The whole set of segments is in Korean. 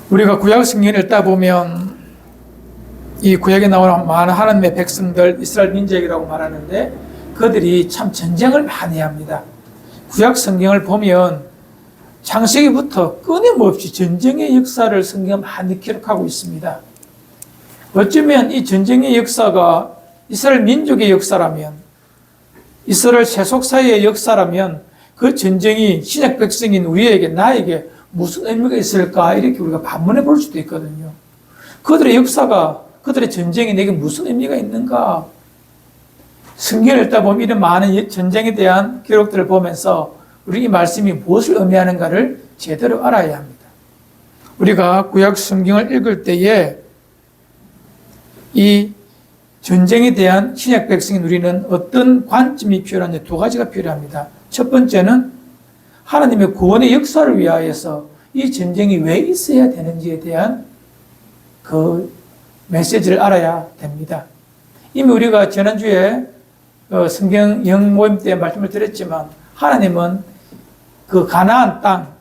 우리가 구약 성경을 읽다 보면 이 구약에 나오는 많은 하나님의 백성들, 이스라엘 민족이라고 말하는데 그들이 참 전쟁을 많이 합니다. 구약 성경을 보면 창세기부터 끊임없이 전쟁의 역사를 성경은 많이 기록하고 있습니다. 어쩌면 이 전쟁의 역사가 이스라엘 민족의 역사라면, 이스라엘 세속사의 역사라면 그 전쟁이 신약 백성인 우리에게, 나에게 무슨 의미가 있을까 이렇게 우리가 반문해 볼 수도 있거든요. 그들의 역사가, 그들의 전쟁이 내게 무슨 의미가 있는가? 성경을 읽다 보면 이런 많은 전쟁에 대한 기록들을 보면서 우리 이 말씀이 무엇을 의미하는가를 제대로 알아야 합니다. 우리가 구약 성경을 읽을 때에 이 전쟁에 대한 신약 백성인 우리는 어떤 관점이 필요한지 두 가지가 필요합니다. 첫 번째는 하나님의 구원의 역사를 위하여서 이 전쟁이 왜 있어야 되는지에 대한 그 메시지를 알아야 됩니다. 이미 우리가 지난주에 성경 영 모임 때 말씀을 드렸지만 하나님은 그 가나안 땅,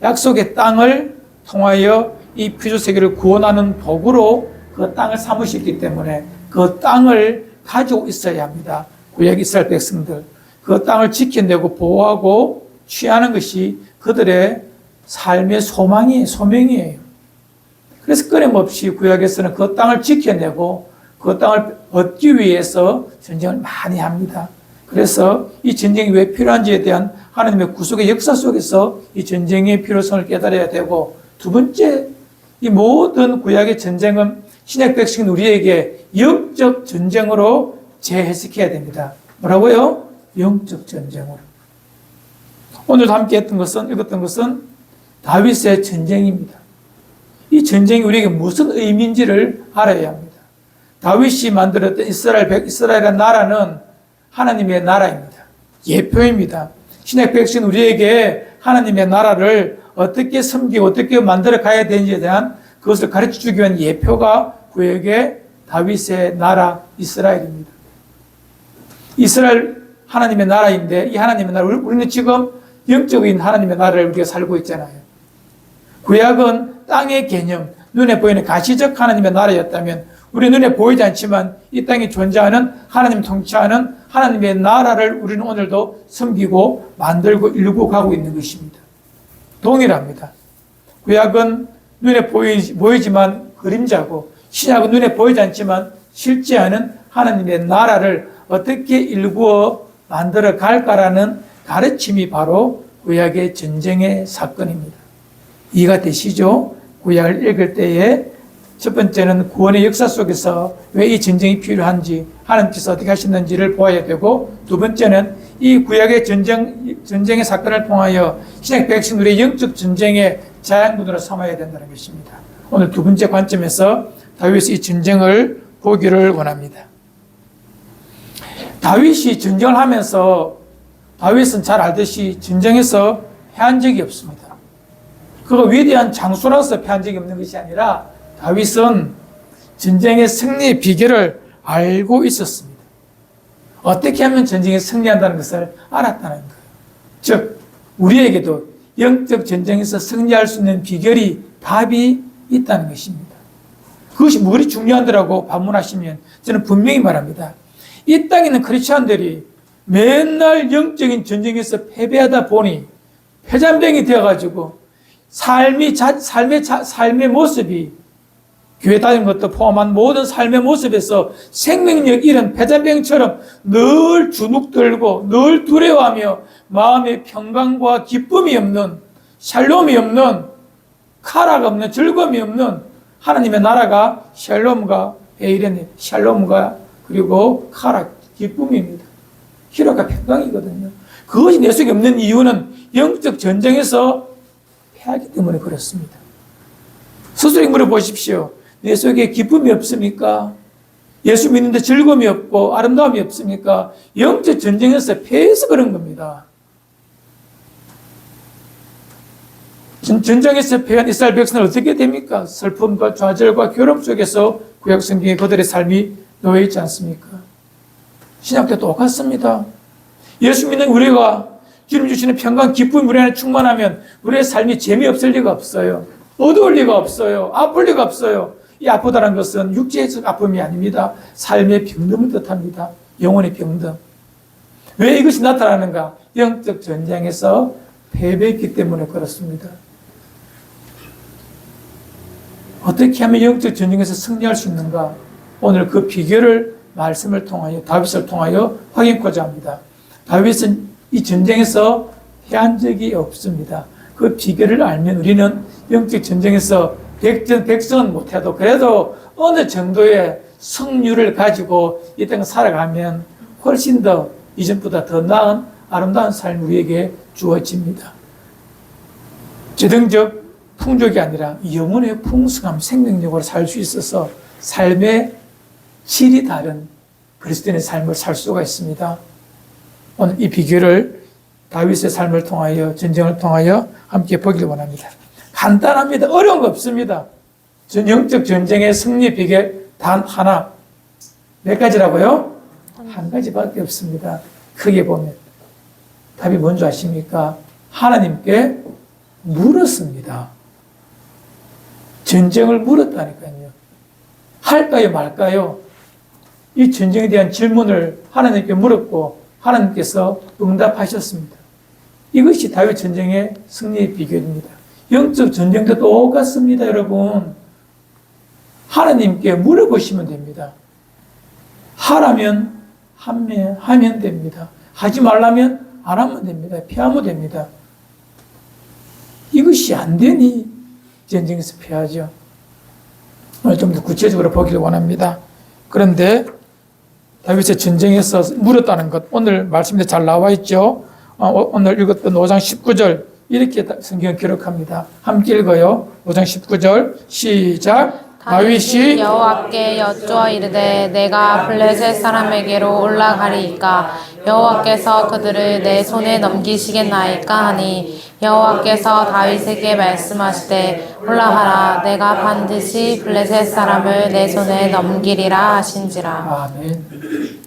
약속의 땅을 통하여 이 피조 세계를 구원하는 도구로 그 땅을 삼으셨기 때문에 그 땅을 가지고 있어야 합니다. 구약 이스라엘 백성들. 그 땅을 지켜내고 보호하고 취하는 것이 그들의 삶의 소명이에요. 그래서 끊임없이 구약에서는 그 땅을 지켜내고 그 땅을 얻기 위해서 전쟁을 많이 합니다. 그래서 이 전쟁이 왜 필요한지에 대한 하나님의 구속의 역사 속에서 이 전쟁의 필요성을 깨달아야 되고, 두 번째, 이 모든 구약의 전쟁은 신약 백성인 우리에게 영적 전쟁으로 재해석해야 됩니다. 뭐라고요? 영적 전쟁으로. 오늘 함께 읽었던 것은 다윗의 전쟁입니다. 이 전쟁이 우리에게 무슨 의미인지를 알아야 합니다. 다윗이 만들었던 이스라엘의 나라는 하나님의 나라입니다. 예표입니다. 신약 백성인 우리에게 하나님의 나라를 어떻게 섬기고 어떻게 만들어 가야 되는지에 대한 그것을 가르쳐 주기 위한 예표가 구약의 다윗의 나라 이스라엘입니다. 이스라엘 하나님의 나라인데 이 하나님의 나라, 우리는 지금 영적인 하나님의 나라를 우리가 살고 있잖아요. 구약은 땅의 개념, 눈에 보이는 가시적 하나님의 나라였다면 우리 눈에 보이지 않지만 이 땅에 존재하는 하나님 통치하는 하나님의 나라를 우리는 오늘도 섬기고 만들고 일구고 가고 있는 것입니다. 동일합니다. 구약은 눈에 보이지만 그림자고 신약은 눈에 보이지 않지만 실제 하는 하나님의 나라를 어떻게 일구어 만들어 갈까라는 가르침이 바로 구약의 전쟁의 사건입니다. 이해가 되시죠? 구약을 읽을 때에 첫 번째는 구원의 역사 속에서 왜 이 전쟁이 필요한지, 하나님께서 어떻게 하셨는지를 보아야 되고, 두 번째는 이 구약의 전쟁의 사건을 통하여 신약 백성 우리의 영적 전쟁의 자양분으로 삼아야 된다는 것입니다. 오늘 두 번째 관점에서 다윗이 이 전쟁을 보기를 원합니다. 다윗이 전쟁을 하면서 다윗은 잘 알듯이 전쟁에서 패한 적이 없습니다. 그가 위대한 장수라서 패한 적이 없는 것이 아니라 다윗은 전쟁의 승리의 비결을 알고 있었습니다. 어떻게 하면 전쟁에 승리한다는 것을 알았다는 거예요. 즉 우리에게도 영적 전쟁에서 승리할 수 있는 비결이, 답이 있다는 것입니다. 그것이 무엇이 중요한데라고 반문하시면 저는 분명히 말합니다. 이 땅에 있는 크리스찬들이 맨날 영적인 전쟁에서 패배하다 보니 패잔병이 되어가지고 삶의 모습이, 교회 다니는 것도 포함한 모든 삶의 모습에서 생명력 잃은 패잔병처럼 늘 주눅들고 늘 두려워하며 마음의 평강과 기쁨이 없는, 샬롬이 없는, 쾌락 없는, 즐거움이 없는 하나님의 나라가 샬롬과 에이렌, 샬롬과 그리고 쾌락, 기쁨입니다. 희락과 평강이거든요. 그것이 내 속에 없는 이유는 영적 전쟁에서 패하기 때문에 그렇습니다. 스스로 물어보십시오. 내 속에 기쁨이 없습니까? 예수 믿는데 즐거움이 없고 아름다움이 없습니까? 영적 전쟁에서 패해서 그런 겁니다. 전쟁에서 패한 이스라엘 백성은 어떻게 됩니까? 슬픔과 좌절과 괴로움 속에서 구약 성경에 그들의 삶이 놓여 있지 않습니까? 신약 때 똑같습니다. 예수 믿는 우리가 주님 주시는 평강, 기쁨 우리 안에 충만하면 우리의 삶이 재미없을 리가 없어요. 어두울 리가 없어요. 아플 리가 없어요. 이 아프다는 것은 육체적 아픔이 아닙니다. 삶의 병듦을 뜻합니다. 영혼의 병듦. 왜 이것이 나타나는가? 영적 전쟁에서 패배했기 때문에 그렇습니다. 어떻게 하면 영적 전쟁에서 승리할 수 있는가? 오늘 그 비결을 말씀을 통하여, 다윗을 통하여 확인하고자 합니다. 다윗은 이 전쟁에서 패한 적이 없습니다. 그 비결을 알면 우리는 영적 전쟁에서 백전백승은 못해도 그래도 어느 정도의 승률을 가지고 이 땅을 살아가면 훨씬 더 이전보다 더 나은 아름다운 삶이 우리에게 주어집니다. 재정적 풍족이 아니라 영혼의 풍성함, 생명력으로 살 수 있어서 삶의 질이 다른 그리스도인의 삶을 살 수가 있습니다. 오늘 이 비결을 다윗의 삶을 통하여, 전쟁을 통하여 함께 보기를 원합니다. 간단합니다. 어려운 거 없습니다. 영적 전쟁의 승리 비결 단 하나. 몇 가지라고요? 한 가지밖에 없습니다. 크게 보면. 답이 뭔지 아십니까? 하나님께 물었습니다. 전쟁을 물었다니까요. 할까요, 말까요? 이 전쟁에 대한 질문을 하나님께 물었고 하나님께서 응답하셨습니다. 이것이 다윗 전쟁의 승리의 비결입니다. 영적 전쟁도 똑같습니다, 여러분. 하나님께 물어보시면 됩니다. 하라면 하면 됩니다. 하지 말라면 안 하면 됩니다. 피하면 됩니다. 이것이 안 되니 전쟁에서 피하죠. 오늘 좀 더 구체적으로 보기를 원합니다. 그런데 다윗의 전쟁에서 물었다는 것, 오늘 말씀에 잘 나와 있죠. 오늘 읽었던 5장 19절 이렇게 성경 기록합니다. 함께 읽어요. 5장 19절 시작. 다윗이 여호와께 여쭈어 이르되 내가 블레셋 사람에게로 올라가리이까 여호와께서 그들을 내 손에 넘기시겠나이까 하니 여호와께서 다윗에게 말씀하시되 올라가라 내가 반드시 블레셋 사람을 내 손에 넘기리라 하신지라. 아멘.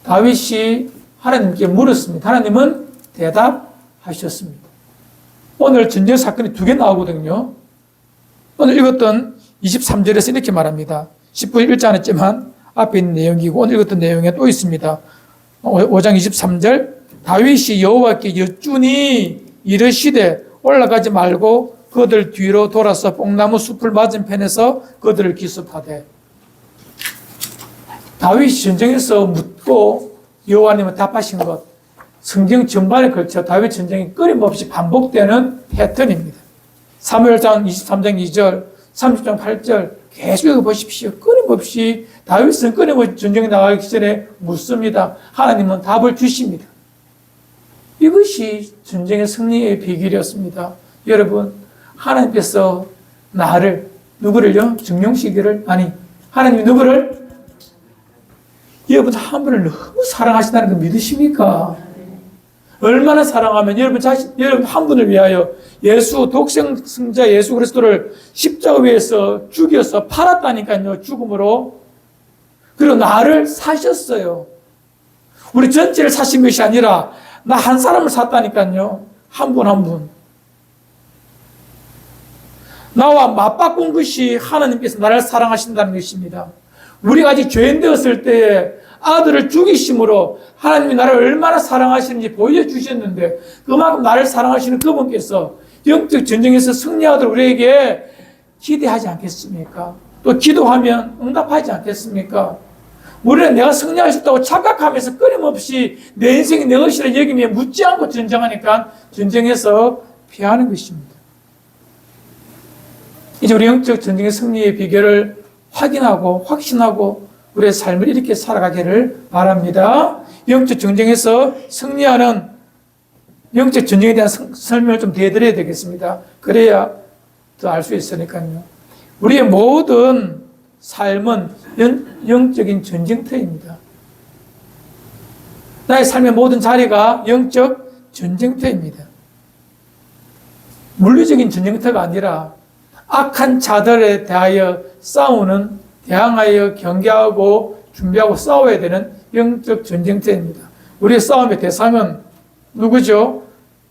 다윗이 하나님께 물었습니다. 하나님은 대답하셨습니다. 오늘 전쟁 사건이 두 개 나오거든요. 오늘 읽었던 23절에서 이렇게 말합니다. 10분 읽지 않았지만 앞에 있는 내용이고 오늘 읽었던 내용에 또 있습니다. 5장 23절 다윗이 여호와께 여쭈니 이르시되 올라가지 말고 그들 뒤로 돌아서 뽕나무 숲을 맞은편에서 그들을 기습하되. 다윗이 전쟁에서 묻고 여호와님은 답하신 것, 성경 전반에 걸쳐 다윗 전쟁이 끊임없이 반복되는 패턴입니다. 사무엘상 23장 2절, 30장 8절 계속 읽어보십시오. 끊임없이 다윗은 끊임없이 전쟁에 나가기 전에 묻습니다. 하나님은 답을 주십니다. 이것이 전쟁의 승리의 비결이었습니다. 여러분, 하나님께서 나를, 누구를요? 증명시기를, 아니, 하나님이 누구를? 여러분, 한 분을 너무 사랑하신다는 거 믿으십니까? 얼마나 사랑하면 여러분 한 분을 위하여 예수, 독생자 예수 그리스도를 십자가 위에서 죽여서 팔았다니까요, 죽음으로. 그리고 나를 사셨어요. 우리 전체를 사신 것이 아니라 나 한 사람을 샀다니까요. 한 분 한 분. 나와 맞바꾼 것이 하나님께서 나를 사랑하신다는 것입니다. 우리가 아직 죄인 되었을 때에 아들을 죽이심으로 하나님이 나를 얼마나 사랑하시는지 보여주셨는데 그만큼 나를 사랑하시는 그분께서 영적 전쟁에서 승리하도록 우리에게 기대하지 않겠습니까? 또 기도하면 응답하지 않겠습니까? 우리는 내가 승리할 수 있다고 착각하면서 끊임없이 내 인생이 내 것이라 여기며 묻지 않고 전쟁하니까 전쟁에서 피하는 것입니다. 이제 우리 영적 전쟁의 승리의 비결을 확인하고 확신하고 우리의 삶을 이렇게 살아가기를 바랍니다. 영적 전쟁에서 승리하는 영적 전쟁에 대한 설명을 좀 대드려야 되겠습니다. 그래야 더 알 수 있으니까요. 우리의 모든 삶은 영적인 전쟁터입니다. 나의 삶의 모든 자리가 영적 전쟁터입니다. 물리적인 전쟁터가 아니라 악한 자들에 대하여 싸우는, 대항하여 경계하고 준비하고 싸워야 되는 영적 전쟁터입니다. 우리의 싸움의 대상은 누구죠?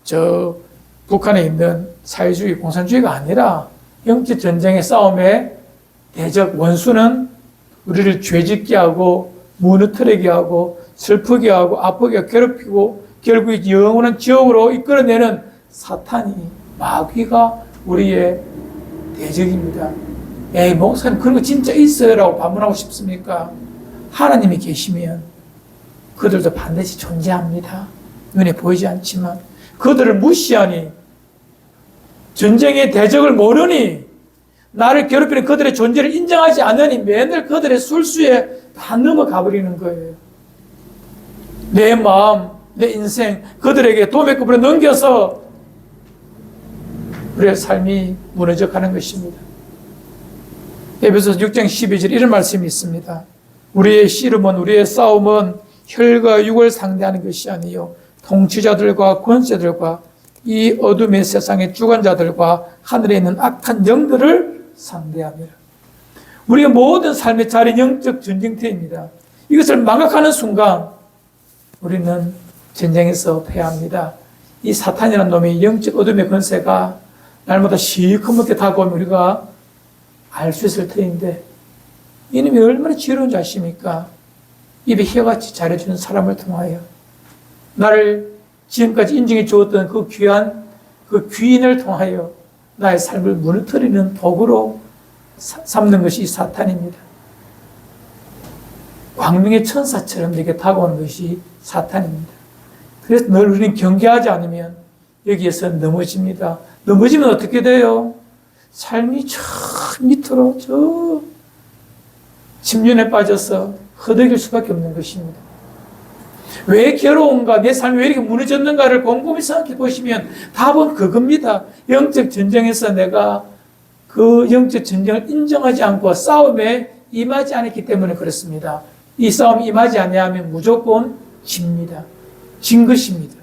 저 북한에 있는 사회주의, 공산주의가 아니라 영적 전쟁의 싸움의 대적 원수는 우리를 죄짓게 하고 무너뜨리게 하고 슬프게 하고 아프게 하고 괴롭히고 결국 영원한 지옥으로 이끌어내는 사탄이, 마귀가 우리의 대적입니다. 에이, 목사님 그런 거 진짜 있어요? 라고 반문하고 싶습니까? 하나님이 계시면 그들도 반드시 존재합니다. 눈에 보이지 않지만 그들을 무시하니, 전쟁의 대적을 모르니, 나를 괴롭히는 그들의 존재를 인정하지 않으니 맨날 그들의 술수에 다 넘어가 버리는 거예요. 내 마음, 내 인생 그들에게 도매급으로 넘겨서 우리의 삶이 무너져 가는 것입니다. 에베소서 6장 12절 이런 말씀이 있습니다. 우리의 씨름은, 우리의 싸움은 혈과 육을 상대하는 것이 아니요 통치자들과 권세들과 이 어둠의 세상의 주관자들과 하늘에 있는 악한 영들을 상대합니다. 우리의 모든 삶의 자리 영적 전쟁터입니다. 이것을 망각하는 순간 우리는 전쟁에서 패합니다. 이 사탄이라는 놈이, 영적 어둠의 권세가 날마다 시커멓게 다가오면 우리가 알 수 있을 터인데, 이놈이 얼마나 지혜로운지 아십니까? 입에 혀같이 잘해주는 사람을 통하여 나를 지금까지 인정해 주었던 그 귀한 그 귀인을 통하여 나의 삶을 무너뜨리는 도구로 삼는 것이 사탄입니다. 광명의 천사처럼 내게 다가오는 것이 사탄입니다. 그래서 늘 우리는 경계하지 않으면 여기에서 넘어집니다. 넘어지면 어떻게 돼요? 삶이 저 밑으로 저 침륜에 빠져서 허덕일 수밖에 없는 것입니다. 왜 괴로운가, 내 삶이 왜 이렇게 무너졌는가를 곰곰이 생각해 보시면 답은 그겁니다. 영적 전쟁에서 내가 그 영적 전쟁을 인정하지 않고 싸움에 임하지 않았기 때문에 그렇습니다. 이 싸움에 임하지 않으면 무조건 집니다. 진 것입니다.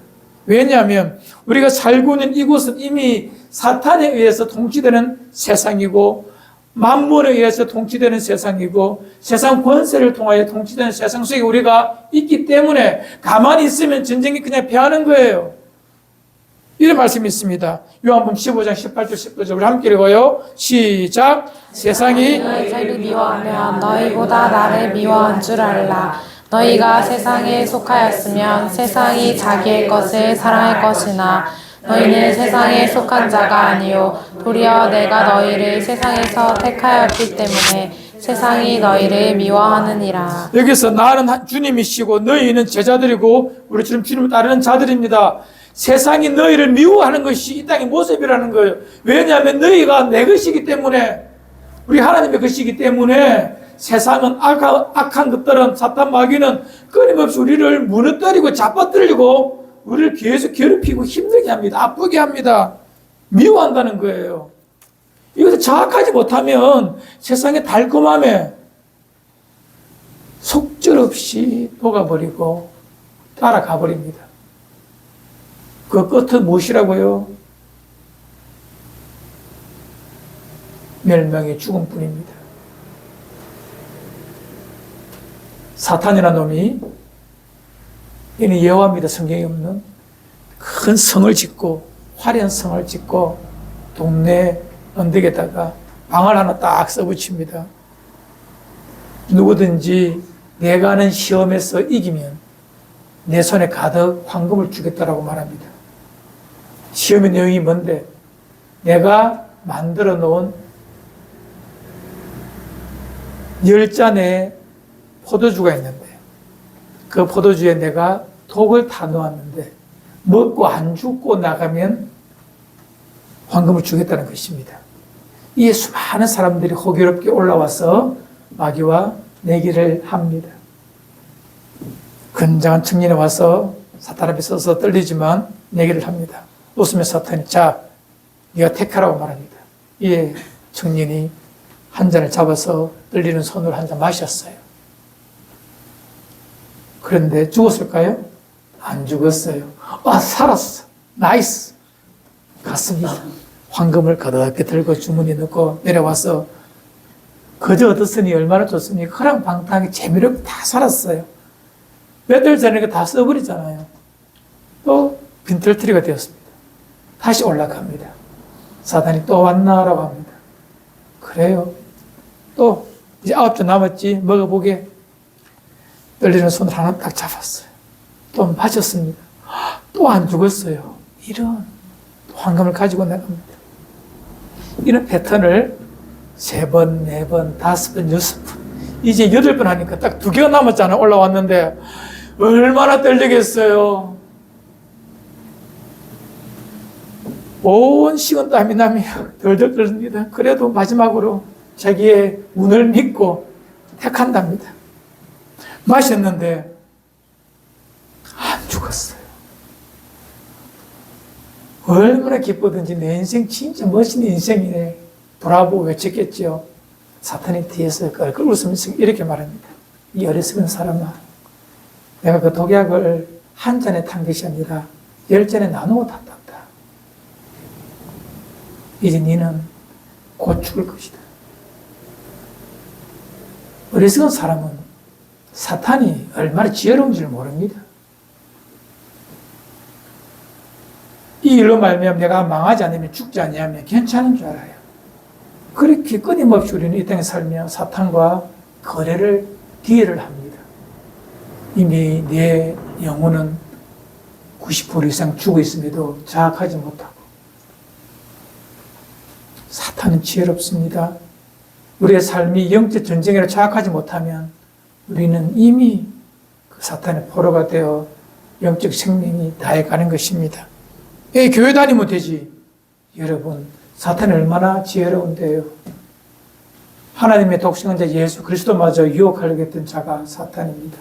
왜냐하면 우리가 살고 있는 이곳은 이미 사탄에 의해서 통치되는 세상이고, 만물에 의해서 통치되는 세상이고, 세상 권세를 통하여 통치되는 세상 속에 우리가 있기 때문에 가만히 있으면 전쟁이 그냥 패하는 거예요. 이런 말씀이 있습니다. 요한복음 15장 18절 19절 우리 함께 읽어요. 시작. 세상이 너희를 미워하면 너희보다 나를 미워한 줄 알라. 너희가 세상에 속하였으면 세상이 자기의 것을 사랑할 것이나 너희는 세상에 속한 자가 아니요 도리어 내가 너희를 세상에서 택하였기 때문에 세상이 너희를 미워하느니라. 여기서 나는 주님이시고 너희는 제자들이고 우리처럼 주님을 따르는 자들입니다. 세상이 너희를 미워하는 것이 이 땅의 모습이라는 거예요. 왜냐하면 너희가 내 것이기 때문에, 우리 하나님의 것이기 때문에 세상은 악한 것들은, 사탄 마귀는 끊임없이 우리를 무너뜨리고 잡아뜨리고 우리를 계속 괴롭히고 힘들게 합니다. 아프게 합니다. 미워한다는 거예요. 이것을 자각하지 못하면 세상의 달콤함에 속절없이 녹아버리고 따라가 버립니다. 그 끝은 무엇이라고요? 멸망의 죽음뿐입니다. 사탄이라는 놈이, 이는 여호와입니다. 성경에 없는 큰 성을 짓고, 화려한 성을 짓고 동네 언덕에다가 방을 하나 딱 써붙입니다. 누구든지 내가 하는 시험에서 이기면 내 손에 가득 황금을 주겠다라고 말합니다. 시험의 내용이 뭔데? 내가 만들어 놓은 10잔의 포도주가 있는데 그 포도주에 내가 독을 다 놓았는데 먹고 안 죽고 나가면 황금을 주겠다는 것입니다. 이에 수많은 사람들이 호기롭게 올라와서 마귀와 내기를 합니다. 건장한 청년이 와서 사탄 앞에 서서 떨리지만 내기를 합니다. 웃으며 사탄이 자, 네가 택하라고 말합니다. 이에 청년이 한 잔을 잡아서 떨리는 손으로 한 잔 마셨어요. 그런데 죽었을까요? 안 죽었어요. 살았어. 나이스. 갔습니다. 황금을 가득히 들고 주머니에 넣고 내려와서 그저 얻었으니 얼마나 좋습니까? 허랑방탕하게 재미롭게 다 살았어요. 몇 달 전에 다 써버리잖아요. 또 빈털터리가 되었습니다. 다시 올라갑니다. 사탄이 또 왔나라고 합니다. 그래요. 또 이제 9점 남았지 먹어보게. 떨리는 손을 하나 딱 잡았어요. 또 맞았습니다. 또 안 죽었어요. 이런 황금을 가지고 나갑니다. 이런 패턴을 3번, 4번, 5번, 6번, 이제 8번 하니까 딱 2개가 남았잖아요. 올라왔는데 얼마나 떨리겠어요. 온 식은땀이 나며 덜덜 떨립니다. 그래도 마지막으로 자기의 운을 믿고 택한답니다. 마셨는데 안 죽었어요. 얼마나 기쁘든지 내 인생 진짜 멋있는 인생이네. 브라보 외쳤겠죠. 사탄이 뒤에서 끌끌 웃으면서 이렇게 말합니다. 이 어리석은 사람아, 내가 그 독약을 한 잔에 탄 것이 아니라 10잔에 나누어 탔단다. 이제 너는 곧 죽을 것이다. 어리석은 사람은 사탄이 얼마나 지혜로운지를 모릅니다. 이 일로 말미암아 내가 망하지 않으면 죽지 않으면 괜찮은 줄 알아요. 그렇게 끊임없이 우리는 이 땅에 살며 사탄과 거래를, 딜을 합니다. 이미 내 영혼은 90% 이상 죽어 있음에도 자학하지 못하고. 사탄은 지혜롭습니다. 우리의 삶이 영적 전쟁으로 자학하지 못하면 우리는 이미 그 사탄의 포로가 되어 영적 생명이 다해가는 것입니다. 교회 다니면 되지. 여러분, 사탄이 얼마나 지혜로운데요. 하나님의 독생한 자 예수 그리스도마저 유혹하려고 했던 자가 사탄입니다.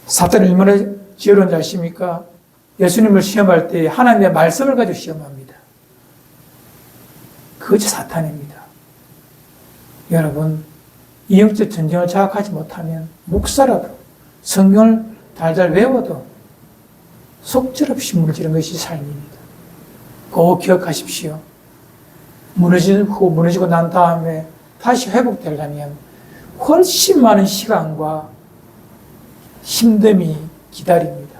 사탄이 얼마나 지혜로운지 아십니까? 예수님을 시험할 때 하나님의 말씀을 가지고 시험합니다. 그것이 사탄입니다. 여러분, 이 영적 전쟁을 자각하지 못하면 목사라도 성경을 달달 외워도 속절없이 무너지는 것이 삶입니다. 꼭 기억하십시오. 무너지고 난 다음에 다시 회복되려면 훨씬 많은 시간과 힘듦이 기다립니다.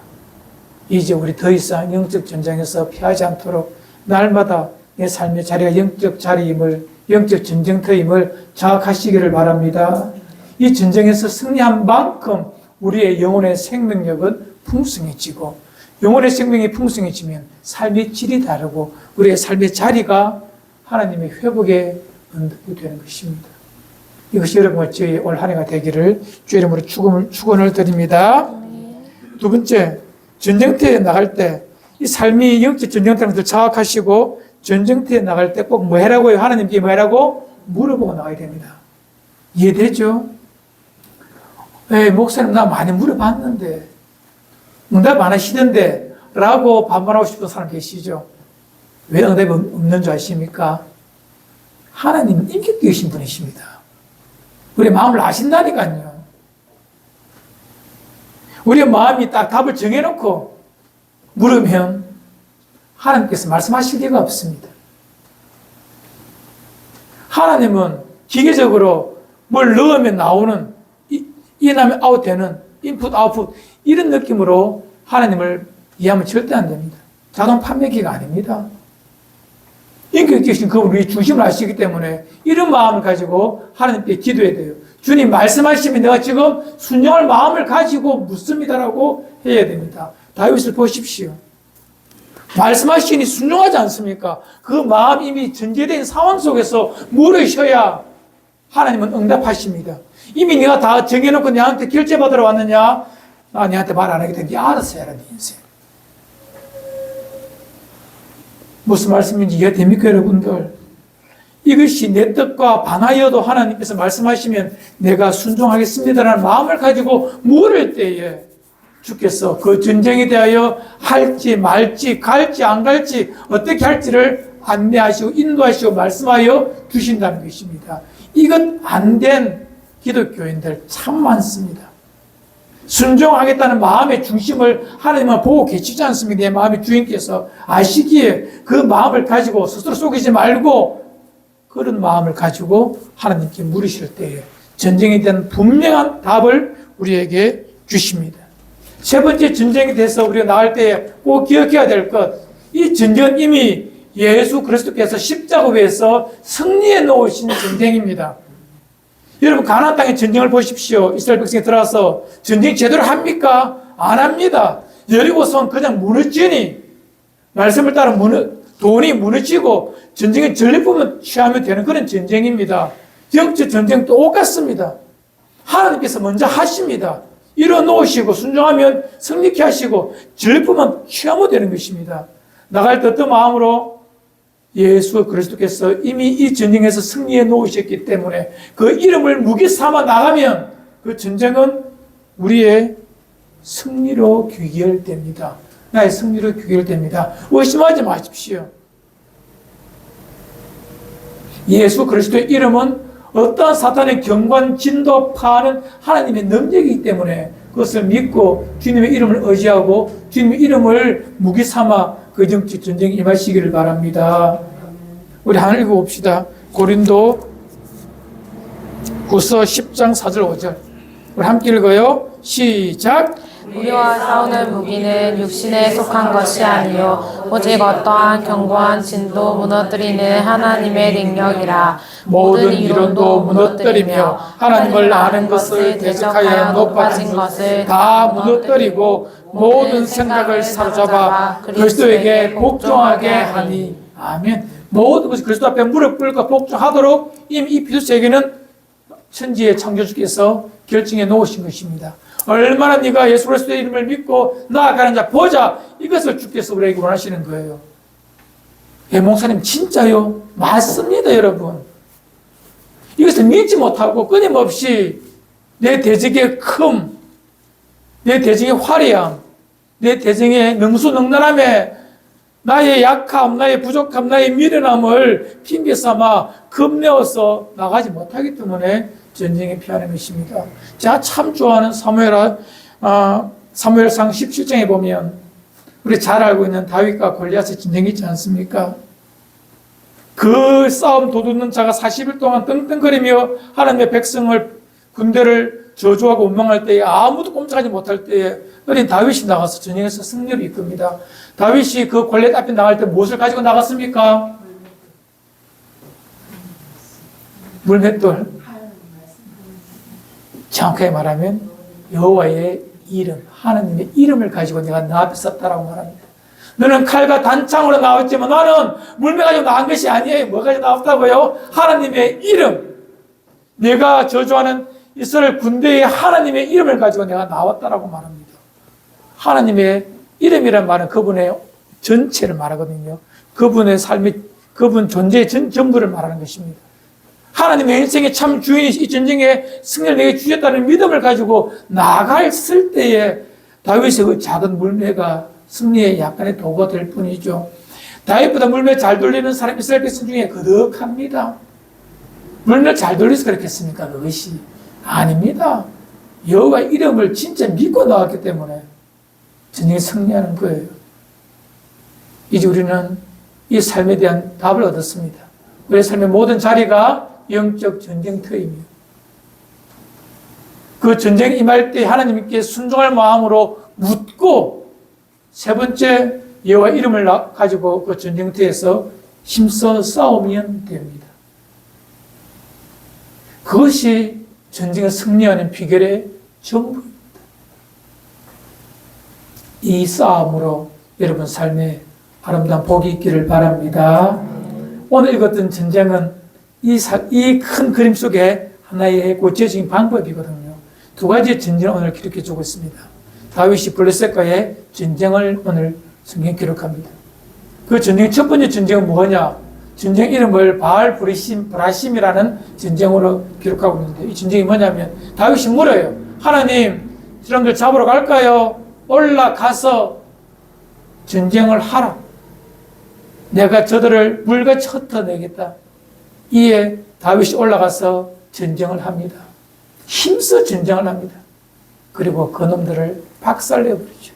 이제 우리 더 이상 영적 전쟁에서 피하지 않도록 날마다 내 삶의 자리가 영적 자리임을, 영적 전쟁터임을 자각하시기를 바랍니다. 이 전쟁에서 승리한 만큼 우리의 영혼의 생명력은 풍성해지고, 영혼의 생명이 풍성해지면 삶의 질이 다르고 우리의 삶의 자리가 하나님의 회복의 언덕이 되는 것입니다. 이것이 여러분과 저희 올 한 해가 되기를 주 이름으로 축원을 드립니다. 두 번째, 전쟁터에 나갈 때 이 삶이 영적 전쟁터라는 것을 자각하시고 전쟁터에 나갈 때 꼭 뭐 해라고요? 하나님께 뭐 해라고? 물어보고 나가야 됩니다. 이해되죠? 목사님 나 많이 물어봤는데 응답 안 하시던데 라고 반발하고 싶은 사람 계시죠? 왜 응답이 없는 줄 아십니까? 하나님은 인격적이신 분이십니다. 우리의 마음을 아신다니까요. 우리의 마음이 딱 답을 정해놓고 물으면 하나님께서 말씀하실 리가 없습니다. 하나님은 기계적으로 뭘 넣으면 나오는, 인하면 아웃되는 인풋, 아웃풋 이런 느낌으로 하나님을 이해하면 절대 안 됩니다. 자동 판매기가 아닙니다. 인격적이신 그분 우리 중심을 아시기 때문에 이런 마음을 가지고 하나님께 기도해야 돼요. 주님 말씀하시면 내가 지금 순종할 마음을 가지고 묻습니다라고 해야 됩니다. 다윗을 보십시오. 말씀하시니 순종하지 않습니까? 그 마음 이미 전제된 상황 속에서 물으셔야 하나님은 응답하십니다. 이미 네가 다 정해놓고 내한테 결제받으러 왔느냐? 나 네한테 말 안 하겠다. 네 알아서 해라, 네 인생. 무슨 말씀인지 이해됩니까, 여러분들? 이것이 내 뜻과 반하여도 하나님께서 말씀하시면 내가 순종하겠습니다라는 마음을 가지고 물을 때에 주께서 그 전쟁에 대하여 할지 말지 갈지 안 갈지 어떻게 할지를 안내하시고 인도하시고 말씀하여 주신다는 것입니다. 이건 안 된 기독교인들 참 많습니다. 순종하겠다는 마음의 중심을 하나님은 보고 계시지 않습니까? 내 마음의 주인께서 아시기에 그 마음을 가지고 스스로 속이지 말고 그런 마음을 가지고 하나님께 물으실 때에 전쟁에 대한 분명한 답을 우리에게 주십니다. 세 번째 전쟁에 대해서 우리가 나갈 때 꼭 기억해야 될 것, 이 전쟁은 이미 예수 그리스도께서 십자가 위에서 승리해 놓으신 전쟁입니다. 여러분 가나안 땅의 전쟁을 보십시오. 이스라엘 백성이 들어와서 전쟁 제대로 합니까? 안 합니다. 여리고성 그냥 무너지니 말씀을 따라 돈이 무너지고 전쟁의 전리품을 취하면 되는 그런 전쟁입니다. 영적 전쟁도 똑같습니다. 하나님께서 먼저 하십니다. 일어놓으시고 순종하면 승리케 하시고 전리품만 취하면 되는 것입니다. 나갈 때 어떤 마음으로 예수 그리스도께서 이미 이 전쟁에서 승리해 놓으셨기 때문에 그 이름을 무기 삼아 나가면 그 전쟁은 우리의 승리로 귀결됩니다. 나의 승리로 귀결됩니다. 의심하지 마십시오. 예수 그리스도의 이름은 어떠한 사탄의 경관, 진도, 파하는 하나님의 능력이기 때문에 그것을 믿고 주님의 이름을 의지하고 주님의 이름을 무기 삼아 그 정치 전쟁에 임하시기를 바랍니다. 우리 하나 읽어봅시다. 고린도 후서 10장 4절 5절 우리 함께 읽어요. 시작. 우리와 싸우는 무기는 육신에 속한 것이 아니요 오직 어떠한 견고한 진도 무너뜨리는 하나님의 능력이라. 모든 이론도 무너뜨리며 하나님을 아는 것을 대적하여 높아진 것을 다 무너뜨리고 모든 생각을 사로잡아 그리스도에게 복종하게 하니. 아멘. 모든 것이 그리스도 앞에 무릎 꿇고 복종하도록 이미 이 피두세계는 천지의 창조주께서 결정해 놓으신 것입니다. 얼마나 네가 예수 그리스도의 이름을 믿고 나아가는 자 보자. 이것을 주께서 우리에게 원하시는 거예요. 예, 목사님 진짜요? 맞습니다, 여러분. 이것을 믿지 못하고 끊임없이 내 대적의 큼, 내 대적의 화려함, 내 대적의 능수능란함에 나의 약함, 나의 부족함, 나의 미련함을 핑계삼아 겁내어서 나가지 못하기 때문에 전쟁에 피하는 것입니다. 제가 참 좋아하는 사무엘상 17장에 보면 우리 잘 알고 있는 다윗과 골리앗의 전쟁이 있지 않습니까? 그 싸움 도둑는 자가 40일 동안 떵떵거리며 하나님의 백성을 군대를 저주하고 원망할 때에 아무도 꼼짝하지 못할 때에 어린 다윗이 나가서 전쟁에서 승리를 이끕니다. 다윗이 그 골리앗 앞에 나갈 때 무엇을 가지고 나갔습니까? 물맷돌. 정확하게 말하면 여호와의 이름, 하나님의 이름을 가지고 내가 너 앞에 섰다라고 말합니다. 너는 칼과 단창으로 나왔지만 나는 물매 가지고 나온 것이 아니에요. 뭐 가지고 나왔다고요? 하나님의 이름. 내가 저주하는 이스라엘 군대의 하나님의 이름을 가지고 내가 나왔다라고 말합니다. 하나님의 이름이란 말은 그분의 전체를 말하거든요. 그분의 삶의, 그분 존재의 전부를 말하는 것입니다. 하나님의 인생의 참 주인이 이 전쟁에 승리를 내게 주셨다는 믿음을 가지고 나갔을 때에 다윗의 그 작은 물매가 승리의 약간의 도구가 될 뿐이죠. 다윗보다 물매 잘 돌리는 사람 이스라엘 백성 중에 거덕합니다. 물매 잘 돌려서 그렇겠습니까? 그것이 아닙니다. 여호와 이름을 진짜 믿고 나왔기 때문에 전쟁에 승리하는 거예요. 이제 우리는 이 삶에 대한 답을 얻었습니다. 우리의 삶의 모든 자리가 영적 전쟁터입니다. 그 전쟁에 임할 때 하나님께 순종할 마음으로 묻고 세 번째 여호와 이름을 가지고 그 전쟁터에서 힘써 싸우면 됩니다. 그것이 전쟁에 승리하는 비결의 전부입니다. 이 싸움으로 여러분 삶에 아름다운 복이 있기를 바랍니다. 오늘 읽었던 전쟁은 이 큰 그림 속에 하나의 구체적인 방법이거든요. 두 가지의 전쟁을 오늘 기록해 주고 있습니다. 다윗이 블레셋과의 전쟁을 오늘 성경에 기록합니다. 그 전쟁, 첫 번째 전쟁은 뭐냐? 전쟁 이름을 바알 브라심이라는 전쟁으로 기록하고 있는데 이 전쟁이 뭐냐면 다윗이 물어요. 하나님, 사람들 잡으러 갈까요? 올라가서 전쟁을 하라. 내가 저들을 물같이 흩어내겠다. 이에 다윗이 올라가서 전쟁을 합니다. 힘써 전쟁을 합니다. 그리고 그놈들을 박살내버리죠.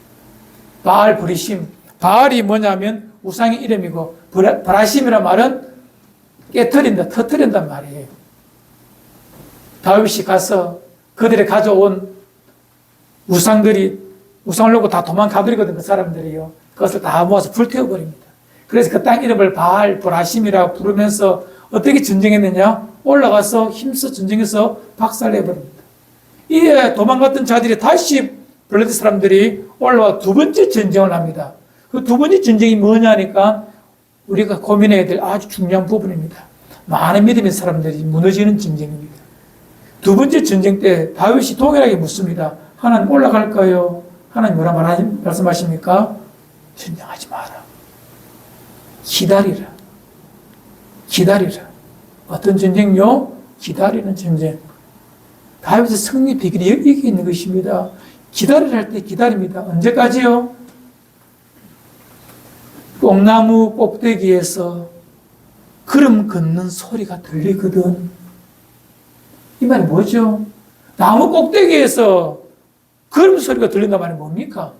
바알 브리심. 바알이 뭐냐면 우상의 이름이고 브라심이란 말은 깨트린다, 터트린단 말이에요. 다윗이 가서 그들이 가져온 우상을 놓고 다 도망가버리거든, 그 사람들이요. 그것을 다 모아서 불태워버립니다. 그래서 그 땅 이름을 바알 브라심이라고 부르면서 어떻게 전쟁했느냐? 올라가서 힘써 전쟁해서 박살내버립니다. 이에 도망갔던 자들이 다시 블레셋 사람들이 올라와 두 번째 전쟁을 합니다. 그 두 번째 전쟁이 뭐냐니까 우리가 고민해야 될 아주 중요한 부분입니다. 많은 믿음의 사람들이 무너지는 전쟁입니다. 두 번째 전쟁 때 다윗이 동일하게 묻습니다. 하나님 올라갈까요? 하나님 뭐라 말씀하십니까? 전쟁하지 마라. 기다리라. 기다리라. 어떤 전쟁요? 기다리는 전쟁. 다윗의 승리 비결이 여기 있는 것입니다. 기다리라 할 때 기다립니다. 언제까지요? 뽕나무 꼭대기에서 걸음 걷는 소리가 들리거든. 이 말이 뭐죠? 나무 꼭대기에서 걸음 소리가 들린다 말이 뭡니까?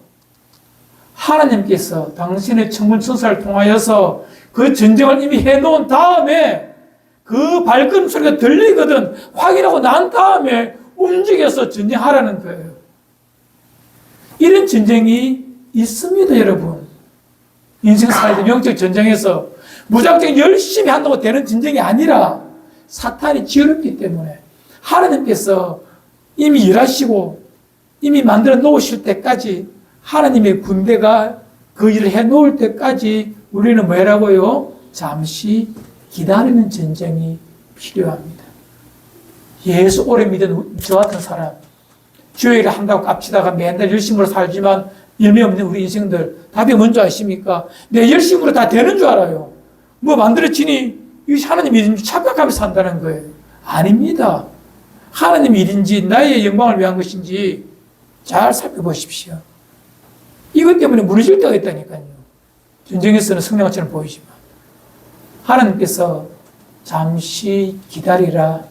하나님께서 당신의 천군 천사를 통하여서 그 전쟁을 이미 해놓은 다음에 그 발걸음 소리가 들리거든. 확인하고 난 다음에 움직여서 전쟁하라는 거예요. 이런 전쟁이 있습니다, 여러분. 인생 살던 영적 전쟁에서 무작정 열심히 한다고 되는 전쟁이 아니라 사탄이 지어롭기 때문에 하나님께서 이미 일하시고 이미 만들어 놓으실 때까지 하나님의 군대가 그 일을 해 놓을 때까지 우리는 뭐라고요? 잠시 기다리는 전쟁이 필요합니다. 예수 오래 믿은 저 같은 사람, 주일을 한다고 깝치다가 맨날 열심으로 살지만 열매 없는 우리 인생들, 답이 뭔지 아십니까? 내 열심으로 다 되는 줄 알아요. 뭐 만들어지니 이것이 하나님 일인지 착각하면서 산다는 거예요. 아닙니다. 하나님 일인지 나의 영광을 위한 것인지 잘 살펴보십시오. 이것 때문에 무너질 때가 있다니까요. 전쟁에서는 승리처럼 보이지만 하나님께서 잠시 기다리라.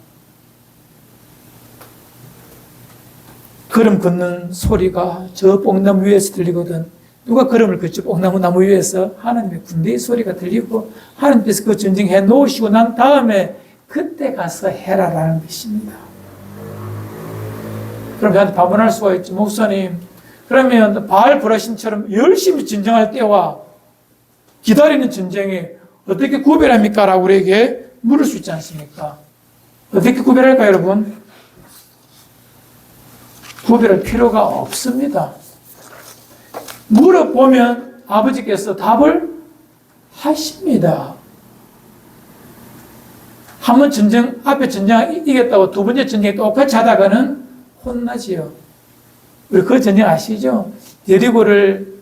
걸음 걷는 소리가 저 뽕나무 위에서 들리거든. 누가 걸음을 걷죠? 뽕나무 나무 위에서 하나님의 군대의 소리가 들리고 하나님께서 그 전쟁해 놓으시고 난 다음에 그때 가서 해라라는 것입니다. 그럼 저한테 반문할 수가 있지. 목사님, 그러면 바알 브라심처럼 열심히 전쟁할 때와 기다리는 전쟁에 어떻게 구별합니까? 라고 우리에게 물을 수 있지 않습니까? 어떻게 구별할까요, 여러분? 구별할 필요가 없습니다. 물어보면 아버지께서 답을 하십니다. 한 번 전쟁, 앞에 전쟁 이겼다고 두 번째 전쟁에 똑같이 하다가는 혼나지요. 우리 그 전쟁 아시죠? 여리고를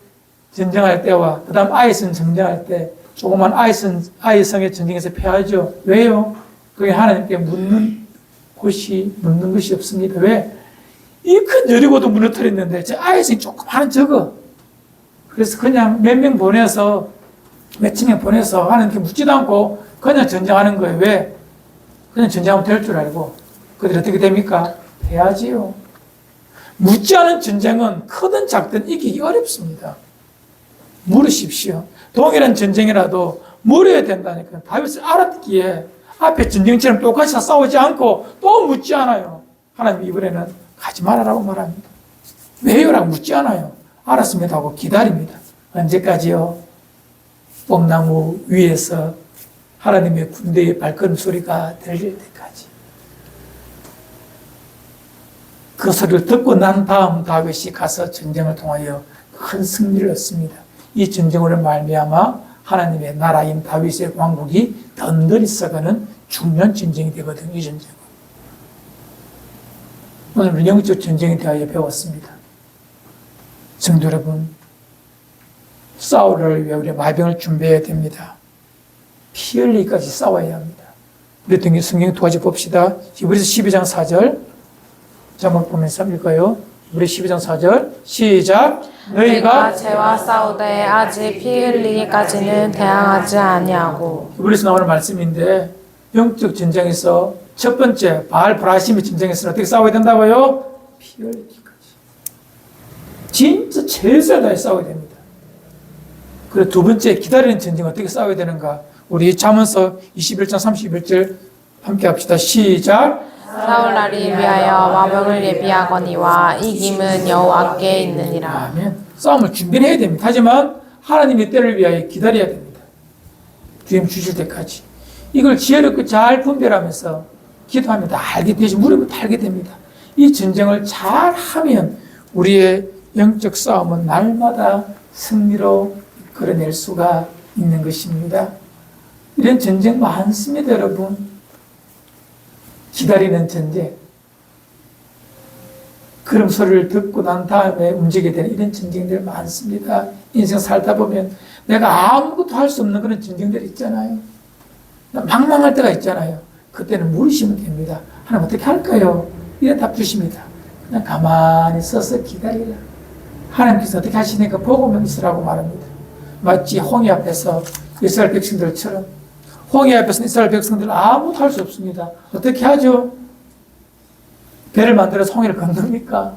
전쟁할 때와 그 다음 아이성 전쟁할 때 조그만 아이성의 전쟁에서 패하죠. 왜요? 그게 하나님께 묻는 것이 없습니다. 왜? 이 큰 여리고도 무너뜨렸는데 저 아이성이 조그마한 저거. 그래서 그냥 몇 명 보내서 몇천 명 보내서 하나님께 묻지도 않고 그냥 전쟁하는 거예요. 왜? 그냥 전쟁하면 될 줄 알고. 그들이 어떻게 됩니까? 해야지요. 묻지 않은 전쟁은 크든 작든 이기기 어렵습니다. 물으십시오. 동일한 전쟁이라도 물어야 된다니까. 다윗을 알았기에 앞에 전쟁처럼 똑같이 싸우지 않고 또 묻지 않아요. 하나님 이번에는 가지 말아라고 말합니다. 왜요? 라고 묻지 않아요. 알았습니다 하고 기다립니다. 언제까지요? 뽕나무 위에서 하나님의 군대의 발걸음 소리가 들릴 때까지. 그 소리를 듣고 난 다음 다윗이 가서 전쟁을 통하여 큰 승리를 얻습니다. 이 전쟁으로 말미암아 하나님의 나라인 다윗의 왕국이 든든히 서가는 중요한 전쟁이 되거든요. 이 전쟁은. 오늘 영적 전쟁에 대하여 배웠습니다. 성도 여러분, 싸우를 위해 우리 마병을 준비해야 됩니다. 피 흘리기까지 싸워야 합니다. 우리 등기 성경 두 가지 봅시다. 히브리서 12장 4절 제목 보면서 읽어요. 우리 12장 4절 시작. 너희가 죄와 싸우되 아직 피 흘리기까지는 대항하지 아니하고. 히브리서 나오는 말씀인데 영적 전쟁에서 첫 번째 바알 브라심의 전쟁에서는 어떻게 싸워야 된다고요? 피 흘리기까지. 진짜 최선을 다해 싸워야 됩니다. 그리고 두 번째 기다리는 전쟁 어떻게 싸워야 되는가? 우리 잠언서 21장 31절 함께 합시다. 시작. 싸울 날이 위하여 마병을 예비하거니와 이김은 여호와께 있느니라. 아멘. 싸움을 준비를 해야 됩니다. 하지만 하나님의 때를 위하여 기다려야 됩니다. 주님 주실 때까지. 이걸 지혜롭게 잘 분별하면서 기도하면 다 알게 되시, 무릎을 다 알게 됩니다. 이 전쟁을 잘 하면 우리의 영적 싸움은 날마다 승리로 이끌어낼 수가 있는 것입니다. 이런 전쟁 많습니다, 여러분. 기다리는 전쟁. 그럼 소리를 듣고 난 다음에 움직이게 되는 이런 전쟁들 많습니다. 인생 살다 보면 내가 아무것도 할 수 없는 그런 전쟁들 있잖아요. 망망할 때가 있잖아요. 그때는 물으시면 됩니다. 하나님 어떻게 할까요? 이런 답 주십니다. 그냥 가만히 서서 기다리라. 하나님께서 어떻게 하시니까 보고만 있으라고 말합니다. 마치 홍해 앞에서 이스라엘 백성들처럼 홍해 앞에서 이스라엘 백성들은 아무것도 할 수 없습니다. 어떻게 하죠? 배를 만들어서 홍해를 건넙니까?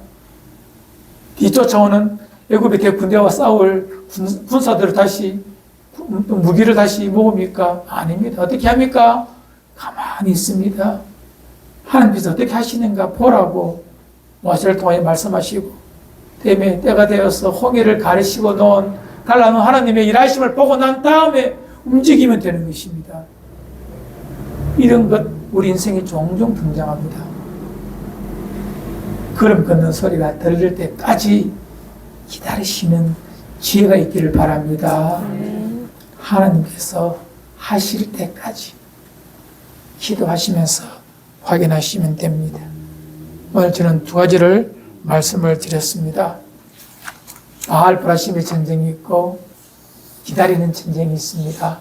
뒤쫓아오는 애굽의 대군대와 싸울 군사들을 다시 무기를 다시 모읍니까? 아닙니다. 어떻게 합니까? 가만히 있습니다. 하나님께서 어떻게 하시는가 보라고 모세를 통해 말씀하시고 때문에 때가 되어서 홍해를 가르시고 갈라놓은 하나님의 일하심을 보고 난 다음에 움직이면 되는 것입니다. 이런 것 우리 인생에 종종 등장합니다. 걸음 걷는 소리가 들릴 때까지 기다리시는 지혜가 있기를 바랍니다. 하나님께서 하실 때까지 기도하시면서 확인하시면 됩니다. 오늘 저는 두 가지를 말씀을 드렸습니다. 바알 브라심의 전쟁이 있고 기다리는 전쟁이 있습니다.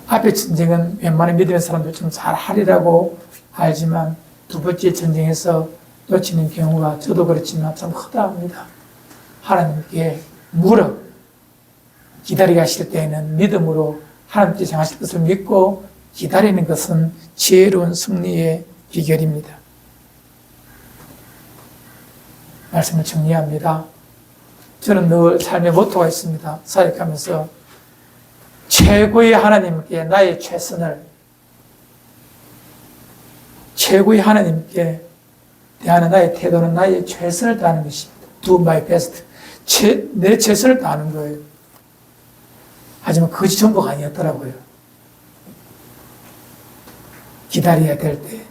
앞의 전쟁은 웬만한 믿음의 사람들 좀 잘 하리라고 알지만 두 번째 전쟁에서 놓치는 경우가 저도 그렇지만 참 크다합니다. 하나님께 물어 기다리게 하실 때에는 믿음으로 하나님께서 행하실 것을 믿고 기다리는 것은 지혜로운 승리의 비결입니다. 말씀을 정리합니다. 저는 늘 삶의 모토가 있습니다. 사역하면서 최고의 하나님께 나의 최선을, 최고의 하나님께 대하는 나의 태도는 나의 최선을 다하는 것입니다. Do my best. 내 최선을 다하는 거예요. 하지만 그것이 전부가 아니었더라고요. 기다려야 될 때,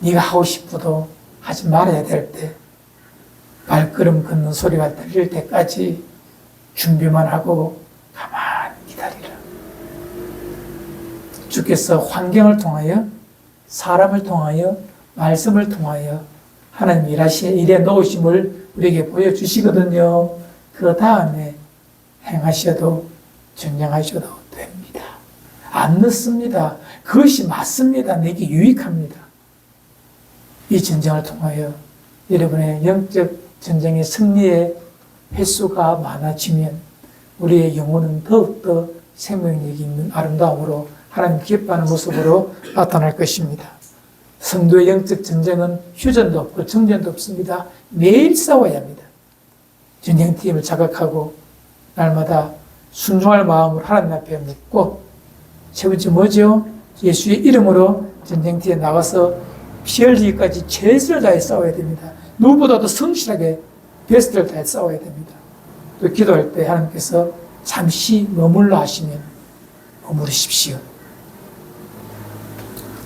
네가 하고 싶어도 하지 말아야 될 때, 발걸음 걷는 소리가 들릴 때까지 준비만 하고 가만히 기다리라. 주께서 환경을 통하여, 사람을 통하여, 말씀을 통하여 하나님 일에 놓으심을 우리에게 보여주시거든요. 그 다음에 행하셔도 전쟁하셔도 됩니다. 안 늦습니다. 그것이 맞습니다. 내게 유익합니다. 이 전쟁을 통하여 여러분의 영적 전쟁의 승리의 횟수가 많아지면 우리의 영혼은 더욱더 생명력이 있는 아름다움으로 하나님 기뻐하는 모습으로 나타날 것입니다. 성도의 영적 전쟁은 휴전도 없고 정전도 없습니다. 매일 싸워야 합니다. 전쟁팀을 자각하고 날마다 순종할 마음으로 하나님 앞에 묻고 세 번째 뭐죠? 예수의 이름으로 전쟁터에 나가서 피 흘리기까지 최선을 다해 싸워야 됩니다. 누구보다도 성실하게 베스트를 다해 싸워야 됩니다. 또 기도할 때 하나님께서 잠시 머물러 하시면 머무르십시오.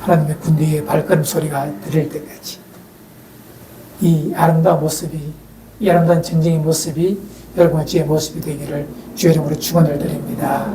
하나님의 군대의 발걸음 소리가 들릴 때까지 이 아름다운 모습이, 이 아름다운 전쟁의 모습이 여러분의 주의 모습이 되기를 주의 이름으로 축원을 드립니다.